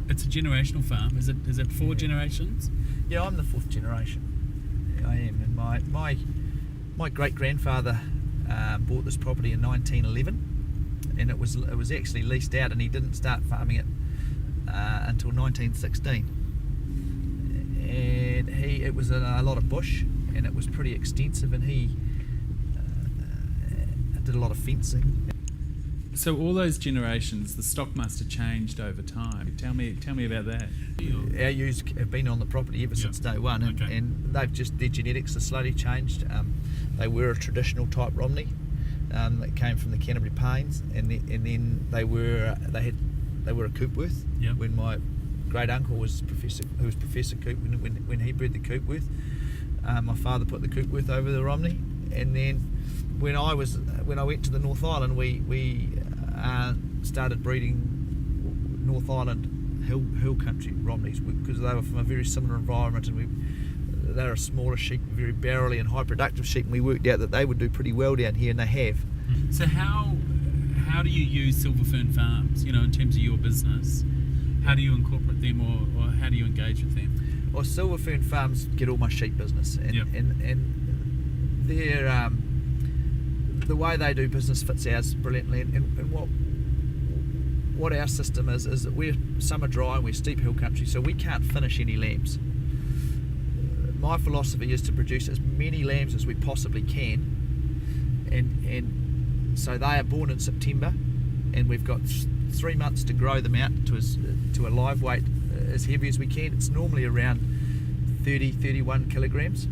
It's a generational farm. Is it 4 generations? Yeah, I'm the 4th generation. I am, and my great grandfather bought this property in 1911, and it was actually leased out, and he didn't start farming it until 1916. And it was a lot of bush, and it was pretty extensive, and he did a lot of fencing. So all those generations, the stock must have changed over time. Tell me about that. Our ewes have been on the property ever since day one, and their genetics have slowly changed. They were a traditional type Romney that came from the Canterbury Plains, and then they were a Coopworth. Yep. When my great uncle was Professor Coop, when he bred the Coopworth, my father put the Coopworth over the Romney, and then when I went to the North Island, we started breeding North Island hill country Romneys because they were from a very similar environment, and they're a smaller sheep, very barrelly and high productive sheep, and we worked out that they would do pretty well down here, and they have. So how do you use Silver Fern Farms, in terms of your business? How do you incorporate them, or how do you engage with them? Well, Silver Fern Farms get all my sheep business, and they're the way they do business fits ours brilliantly, and what our system is that we're summer dry and we're steep hill country, so we can't finish any lambs. My philosophy is to produce as many lambs as we possibly can, and so they are born in September, and we've got 3 months to grow them out to a live weight as heavy as we can. It's normally around 31 kilograms,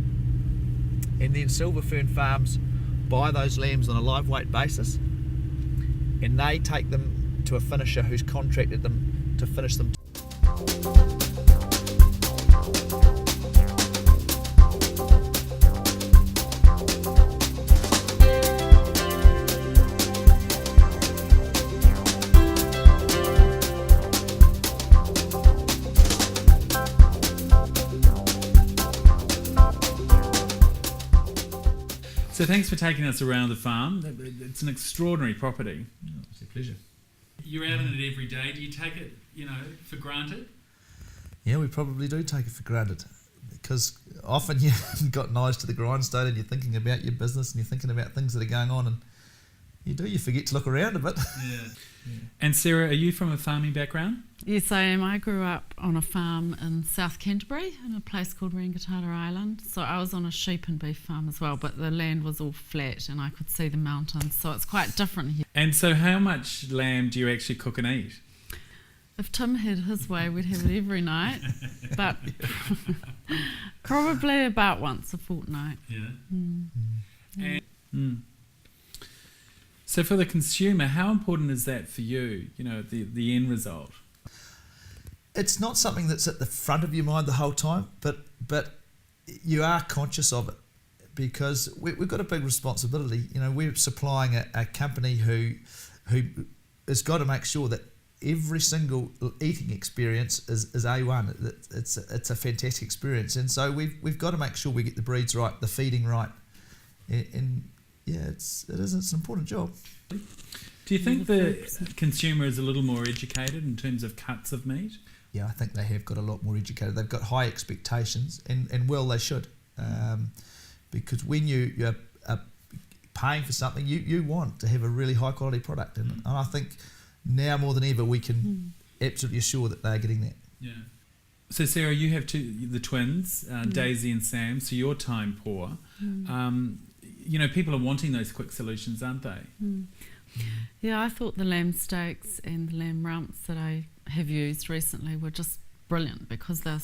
and then Silver Fern Farms buy those lambs on a live weight basis, and they take them to a finisher who's contracted them to finish them. So thanks for taking us around the farm. It's an extraordinary property. Oh, it's a pleasure. You're out in it every day. Do you take it, for granted? Yeah, we probably do take it for granted, because often you haven't got eyes to the grindstone and you're thinking about your business and you're thinking about things that are going on, and you forget to look around a bit. Yeah. And Sarah, are you from a farming background? Yes, I am. I grew up on a farm in South Canterbury in a place called Rangatata Island. So I was on a sheep and beef farm as well, but the land was all flat and I could see the mountains, so it's quite different here. And so how much lamb do you actually cook and eat? If Tim had his way, we'd have it every night, but probably about once a fortnight. Yeah. So for the consumer, how important is that for you, the end result? It's not something that's at the front of your mind the whole time, but you are conscious of it, because we've got a big responsibility. We're supplying a company who has got to make sure that every single eating experience is A1. It's a fantastic experience, and so we've got to make sure we get the breeds right, the feeding right, and yeah, it's an important job. Do you think the consumer is a little more educated in terms of cuts of meat? Yeah, I think they have got a lot more educated. They've got high expectations, and well, they should, because when you're paying for something, you want to have a really high quality product, and I think now more than ever we can absolutely assure that they're getting that. Yeah. So Sarah, you have the twins, Daisy and Sam, so you're time poor. People are wanting those quick solutions, aren't they? Yeah, I thought the lamb steaks and the lamb rumps that I have used recently were just brilliant, because they're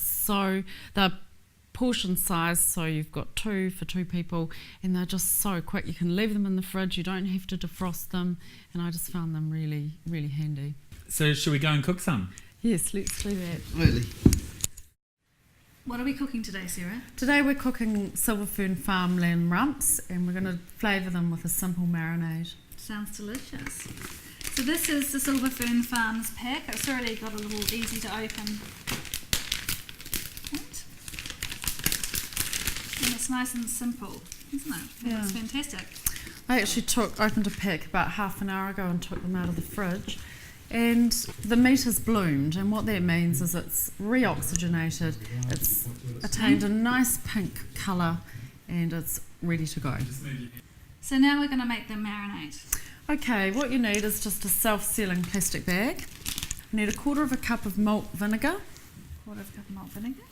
portion size, so you've got 2 for 2 people, and they're just so quick. You can leave them in the fridge, you don't have to defrost them, and I just found them really, really handy. So should we go and cook some? Yes, let's do that. Absolutely. What are we cooking today, Sarah? Today we're cooking Silver Fern Farm lamb rumps, and we're going to flavour them with a simple marinade. Sounds delicious. So this is the Silver Fern Farms pack. It's already got a little easy to open. Right. And it's nice and simple, isn't it? Yeah. It's fantastic. I actually opened a pack about half an hour ago and took them out of the fridge. And the meat has bloomed, and what that means is it's reoxygenated, it's attained a nice pink colour, and it's ready to go. So now we're going to make them marinate. Okay, what you need is just a self-sealing plastic bag. You need 1/4 cup of malt vinegar. 1/4 cup of malt vinegar.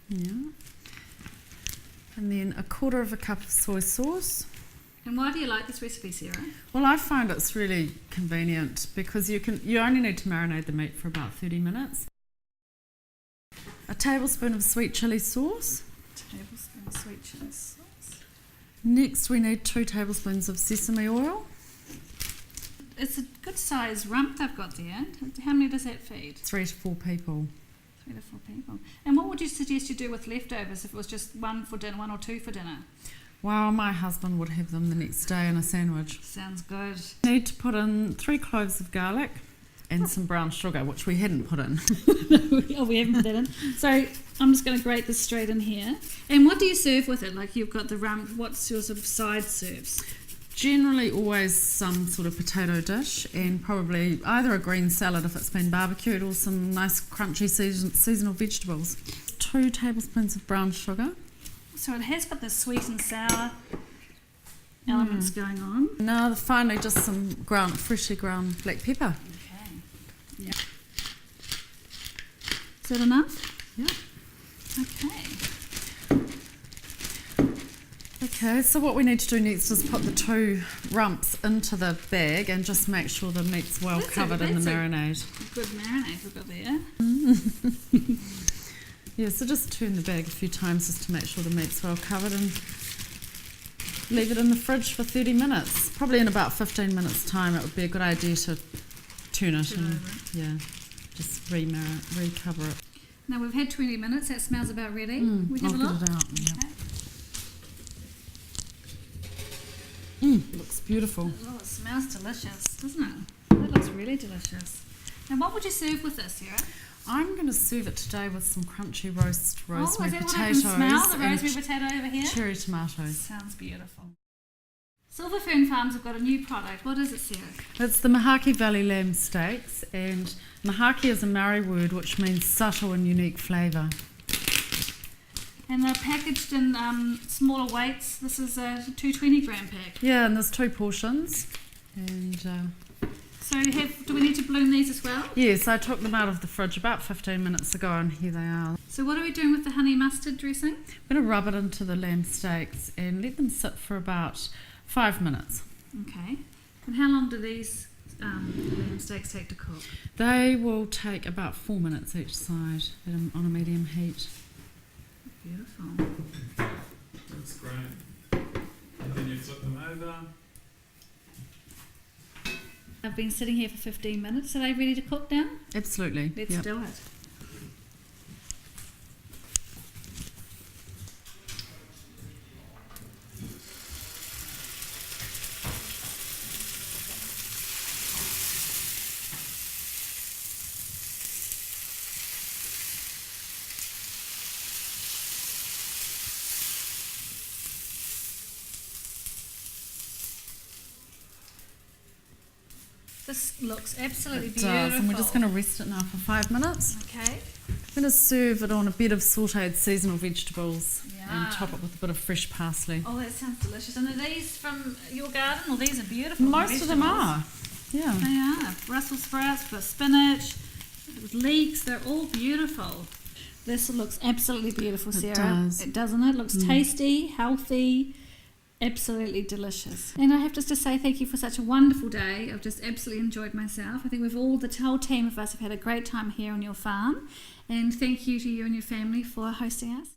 Yeah. And then 1/4 cup of soy sauce. And why do you like this recipe, Sarah? Well, I find it's really convenient because you only need to marinate the meat for about 30 minutes. A tablespoon of sweet chilli sauce. Tablespoon of sweet chilli sauce. Next, we need 2 tablespoons of sesame oil. It's a good size rump they've got there. How many does that feed? 3 to 4 people. 3 to 4 people. And what would you suggest you do with leftovers if it was just one or two for dinner? Well, my husband would have them the next day in a sandwich. Sounds good. Need to put in 3 cloves of garlic and some brown sugar, which we hadn't put in. Oh, we haven't put that in. So I'm just going to grate this straight in here. And what do you serve with it? Like you've got the rump. What's your sort of side serves? Generally always some sort of potato dish, and probably either a green salad if it's been barbecued, or some nice crunchy seasonal vegetables. 2 tablespoons of brown sugar. So it has got the sweet and sour elements going on. Now finally just some freshly ground black pepper. Okay. Yeah. Is that enough? Yeah. Okay. Okay, so what we need to do next is put the 2 rumps into the bag and just make sure the meat's well covered in the marinade. Good marinade we've got there. Yeah, so just turn the bag a few times just to make sure the meat's well covered, and leave it in the fridge for 30 minutes. Probably in about 15 minutes time it would be a good idea to turn it and just recover it. Now we've had 20 minutes, that smells about ready. We have I'll a look. get it out. Okay. Looks beautiful. Oh, it smells delicious, doesn't it? That looks really delicious. Now what would you serve with this, Sarah? I'm going to serve it today with some crunchy rosemary is that potatoes what I can smell? The and rosemary potato over here? cherry tomatoes. Sounds beautiful. Silver Fern Farms have got a new product. What is it, Sarah? It's the Mahaki Valley lamb steaks, and Mahaki is a Maori word which means subtle and unique flavour. And they're packaged in smaller weights. This is a 220-gram pack. Yeah, and there's 2 portions. And so do we need to bloom these as well? yes, I took them out of the fridge about 15 minutes ago, and here they are. So what are we doing with the honey mustard dressing? I'm going to rub it into the lamb steaks and let them sit for about 5 minutes. Okay. And how long do these lamb steaks take to cook? They will take about 4 minutes each side on a medium heat. Beautiful. That's great. And then you flip them over. I've been sitting here for 15 minutes. Are they ready to cook now? Absolutely. Let's do it. This looks absolutely beautiful. It does, and we're just going to rest it now for 5 minutes. Okay. I'm going to serve it on a bed of sautéed seasonal vegetables Yeah. and top it with a bit of fresh parsley. Oh, that sounds delicious. And are these from your garden? Well, these are beautiful. Most of them are. Yeah. They are. Brussels sprouts, for spinach, with leeks. They're all beautiful. This looks absolutely beautiful, Sarah. It does. It doesn't it? It looks tasty, healthy, absolutely delicious. And I have just to say thank you for such a wonderful day. I've just absolutely enjoyed myself. I think the whole team of us have had a great time here on your farm. And thank you to you and your family for hosting us.